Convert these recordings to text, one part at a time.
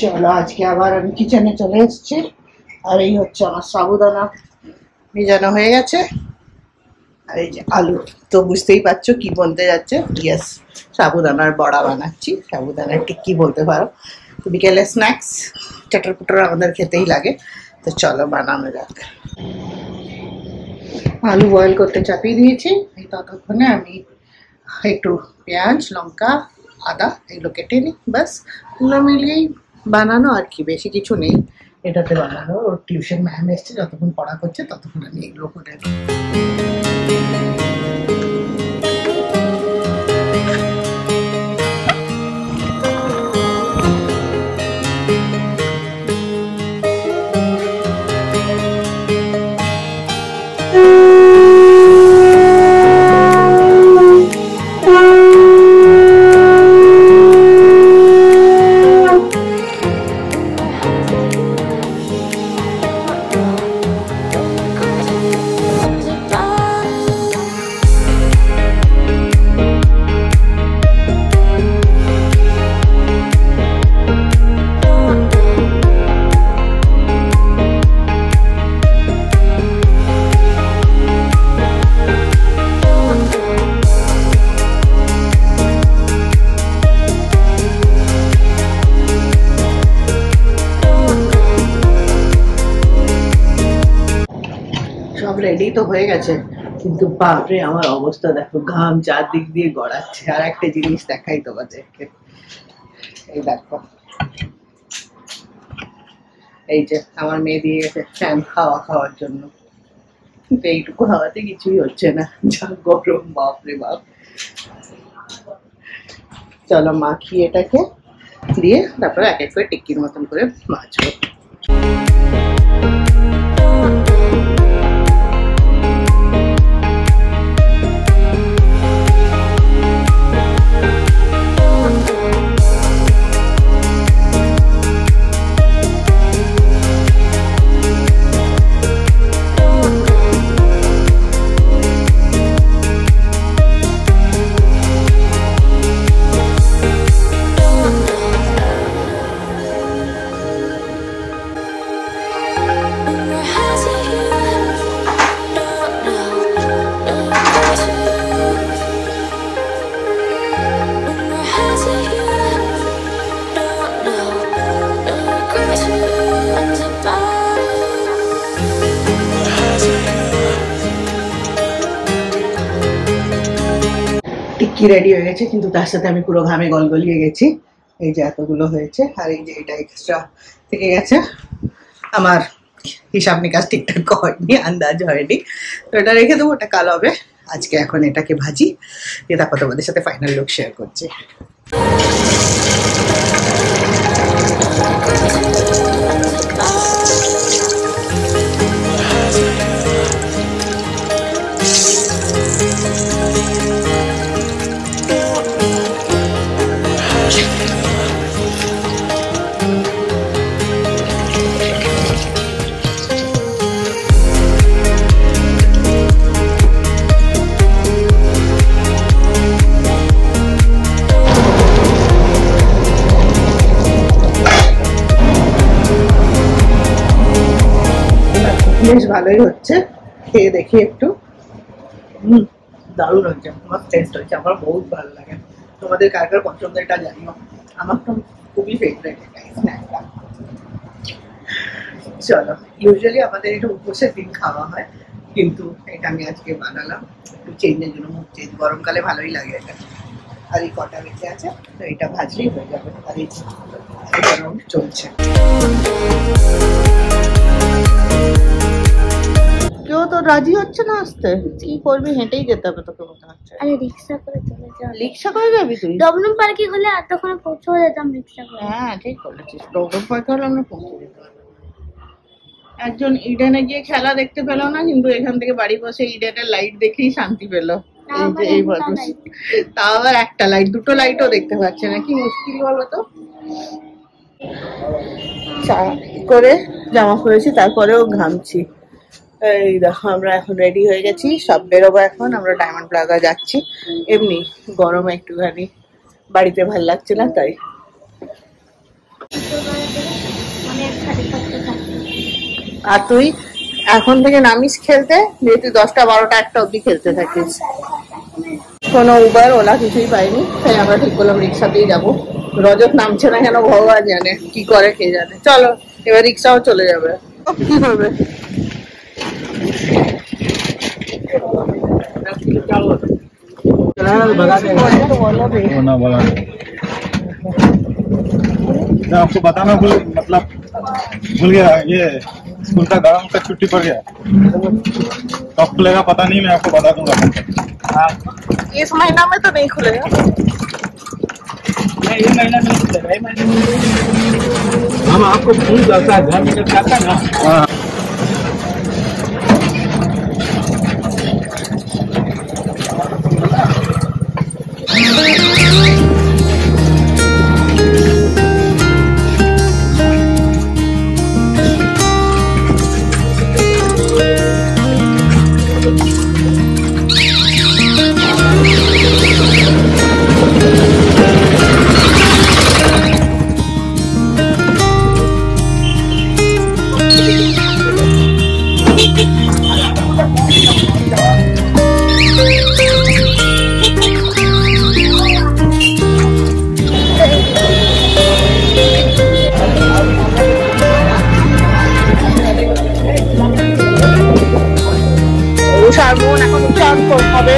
চলো আজকে আবার আমি কিচেনে চলে এসেছি। আর এই হচ্ছে আমার সাবুদানা ভিজানো হয়ে গেছে, আর এই যে আলু। তো বুঝতেই পারছো কি বলতে যাচ্ছে। ইয়েস, সাবুদানার বড়া বানাচ্ছি, সাবুদানার টিক্কি বলতে পারো। বিকেলে স্ন্যাক্স চটর পুটর আমাদের খেতেই লাগে। তো চলো বানানো যাক। আলু বয়েল করতে চাপিয়ে দিয়েছি। এই ততক্ষণে আমি একটু পেঁয়াজ, লঙ্কা, আদা এগুলো কেটে নিই। ব্যাস এগুলো মিলিয়েই বানানো, আর কি, বেশি কিছু নেই এটাতে বানানো। ওর টিউশন ম্যাম এসছে, যতক্ষণ পড়া করছে ততক্ষণ আমি এগুলো করে নিই। সব রেডি তো হয়ে গেছে, কিন্তু বাপরে আমার অবস্থা দেখো, ঘাম চারদিক দিয়ে গড়াচ্ছে। আর একটা জিনিস দেখাই তোমাদেরকে, এই দেখো, এই যে আমার মেয়ে দিয়ে গেছে ফ্যান খাওয়ার জন্য, কিন্তু এইটুকু হাওয়াতে কিছুই হচ্ছে না, যা গরম, বাপরে বাপ। চলো মাখি এটাকে দিয়ে, তারপরে এক এক করে টিক্কির মতন করে মাছবো। টিক্কি রেডি হয়ে গেছে, কিন্তু তার সাথে আমি পুরো ঘামে গলগলিয়ে গেছি। এই যে এতগুলো হয়েছে, আর এই যে এটা এক্সট্রা থেকে গেছে। আমার হিসাব নিকাশ ঠিকঠাক হয়নি, আন্দাজ হয়নি, তো এটা রেখে দেবো, ওটা কাল হবে। আজকে এখন এটাকে ভাজি দিয়ে তারপর তোমাদের সাথে ফাইনাল লুক শেয়ার করছি। বেশ ভালোই হচ্ছে, খেয়ে দেখি একটু। দারুণ হচ্ছে, আমার টেস্ট হচ্ছে, আমার বহুত ভালো লাগে। তোমাদের কার কার পছন্দ এটা জানিও, আমার তো খুবই ফেভারিট স্ন্যাকটা। চলো, ইউজুয়ালি আমাদের এটা উপোসের দিন খাওয়া হয়, কিন্তু এটা আমি আজকে বানালাম একটু চেঞ্জের জন্য, মুখ চেঞ্জ। গরমকালে ভালোই লাগে এটা। আর এই কটা বেঁচে আছে, তো এটা ভাজলেই হয়ে যাবে। আর এই রাউন্ড চলছে। কেউ তো রাজি হচ্ছে না আসতে, কি করবি, হেঁটেই যেতে হবে তোকে মনে হচ্ছে। আরে রিক্সা করে চলে যা। রিক্সা করে যাবি তুই? ডবলুম পার্কে হলে এতক্ষণে পৌঁছে যেতাম রিক্সা করে। হ্যাঁ ঠিক বলেছিস, ডবলুম পার্কে হলে আমরা পৌঁছে যেতাম। একজন ইডেনে গিয়ে খেলা দেখতে পেল না, কিন্তু এখান থেকে বাড়ি বসে ইডেনের লাইট দেখেই শান্তি পেল। এই যে এই মানুষ, তাও আবার একটা লাইট, দুটো লাইটও দেখতে পাচ্ছে না, কি মুশকিল বলো তো। চা করে জামা পরেছি, তারপরেও ঘামছি। এই দেখো আমরা এখন রেডি হয়ে গেছি, সব বেরোবো এখন। আমরা ডায়মন্ড প্লাজা যাচ্ছি, এমনি গরমে একটুখানি বাড়িতে ভাল লাগছে না তাই। আর তুই এখন থেকে নামিস খেলতে, দিয়ে তুই 10টা 12টা 1টা অব্দি খেলতে থাকিস। কোনো উবার ওলা কিছুই পাইনি, তাই আমরা ঠিক করলাম রিক্সাতেই যাবো। রজত নামছে না কেন ভগবান জানে, কি করে কে জানে। চলো এবার রিক্সাও চলে যাবে, কি করবে। मैं आपको बताना मतलब भूल गया, ये स्कूल का गरम का छुट्टी पड़ गया, कब खुलेगा पता नहीं, मैं आपको बता दूंगा। इस महीना में तो नहीं खुलेगा, ये महीना नहीं खुलेगा, ये महीना हम आपको भूल जाता है, घर में जाता ना। মন এখন উচ্চারণ করতে হবে,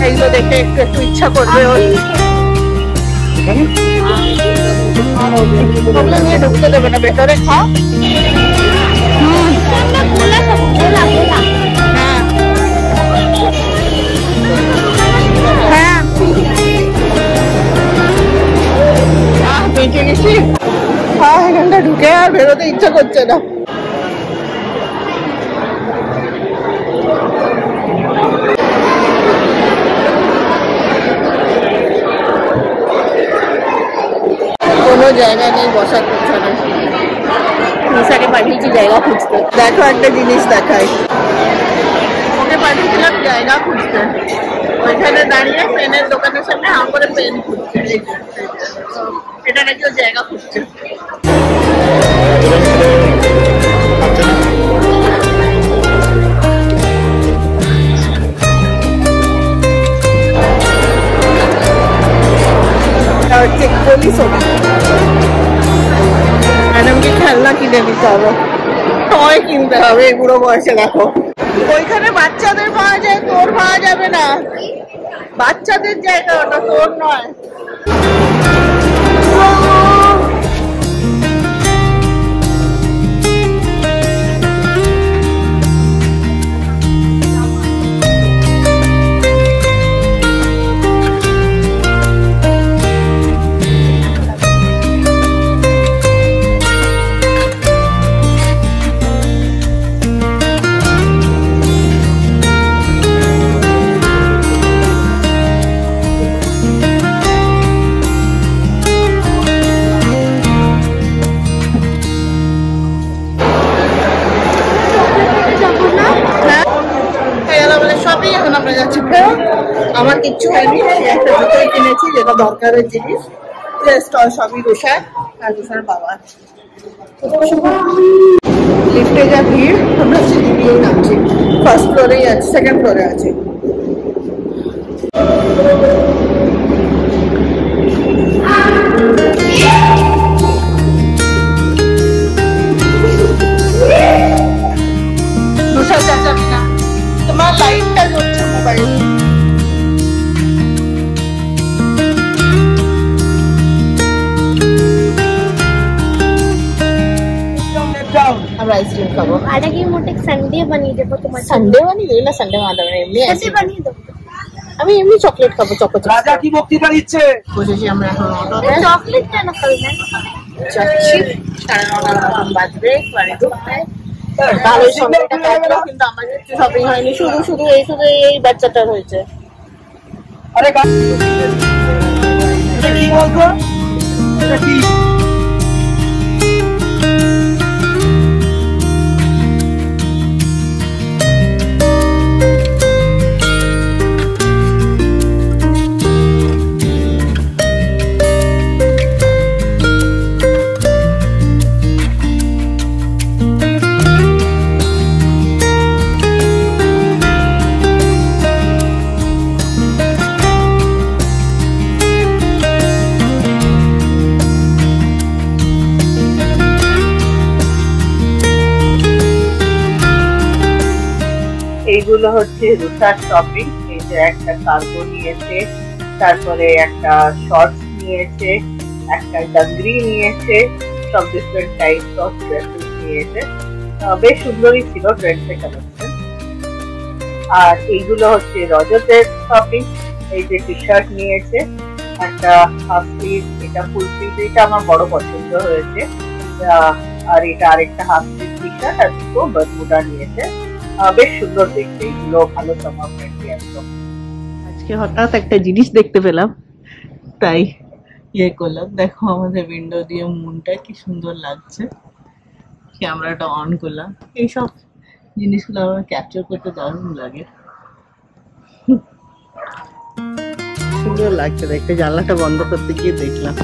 এইগুলো দেখে একটু একটু ইচ্ছা করবে ওর। ওগুলো নিয়ে ঢুকতে দেবে না, ভেতরে খা। হ্যাঁ বেঁচে গেছি। হ্যাঁ এখানটা ঢুকে আর বেরোতে ইচ্ছা করছে না। কোনো জায়গা নেই বসার পেছনে, নিশাকে পাঠিয়েছি জায়গা খুঁজতে। দেখো একটা জিনিস দেখাই, ওকে পাঠিয়েছিলাম জায়গা খুঁজতে, ওইখানে দাঁড়িয়ে পেনের দোকানের সামনে হাঁ করে পেন খুঁজছে। এটা নাকি ও জায়গা খুঁজছে। ম্যাডামকে খেলনা কিনে দিতে হবে, টয় কিনতে হবে এই বুড়ো বয়সে। দেখো ওইখানে বাচ্চাদের পাওয়া যায়, তোর পাওয়া যাবে না, বাচ্চাদের জায়গা ওটা, তোর নয়। আমার কিচ্ছু হয়নি, একটা জুতোই কিনেছি যেটা দরকারের জিনিস, সবই রুষার আর রুষার বাবা। লিফটে যা ভিড়, আমরা সিঁড়ি দিয়েই নামছি, ফার্স্ট ফ্লোরেই আছে, সেকেন্ড ফ্লোরে আছে। রুষার চাচাবি না, তোমার লাইটটা জ্বলছে মোবাইল। আমরা আইসক্রিম খাবো। আগে মোটে সানডে বানিয়ে দেবো তোমার। সানডে বানিয়ে দেবে না, সানডে বানাতে হবে না, এমনি সানডে বানিয়ে দেবো। আমি এমনি চকলেট খাবো, চকোচিপ। রাজা কি বক্তৃতা দিচ্ছে? বসেছি আমরা এখন অটোতে, চকলেট কেন খাবি না? যাচ্ছি, 9:30 মতন বাজবে বাড়ি ঢুকতে। ভালোই সন্ধ্যাটা কাটলো, কিন্তু আমার কিছু শপিং হয়নি, শুধু এই বাচ্চাটার হয়েছে। আরে এটা কি বলতো, এটা কি? এইগুলো হচ্ছে রুসার শপিং। এই যে একটা কার্গো নিয়েছে, তারপরে একটা শর্টস নিয়েছে, একটা ডাঙ্গরি নিয়েছে, সব ডিফারেন্ট টাইপস অফ ড্রেসেস নিয়েছে। বেশ সুন্দরই ছিল ট্রেন্ডসের কালেকশন। আর এইগুলো হচ্ছে রজতের শপিং। এই যে টি শার্ট নিয়েছে, একটা হাফ স্লিভ, এটা ফুল স্লিভ, এটা আমার বড় পছন্দ হয়েছে। আর এটা আরেকটা হাফ স্লিভ টি শার্ট আর দুটো বারমুডা নিয়েছে। বেশ সুন্দর দেখতে, এগুলো ভালো সামার ফ্রেন্ডলি একদম। আজকে হঠাৎ একটা জিনিস দেখতে পেলাম, তাই ইয়ে করলাম। দেখো আমাদের উইন্ডো দিয়ে মুনটা কি সুন্দর লাগছে। ক্যামেরাটা অন করলাম। এইসব জিনিসগুলো আমার ক্যাপচার করতে দারুণ লাগে, সুন্দর লাগছে দেখতে। জানলাটা বন্ধ করতে গিয়ে দেখলাম।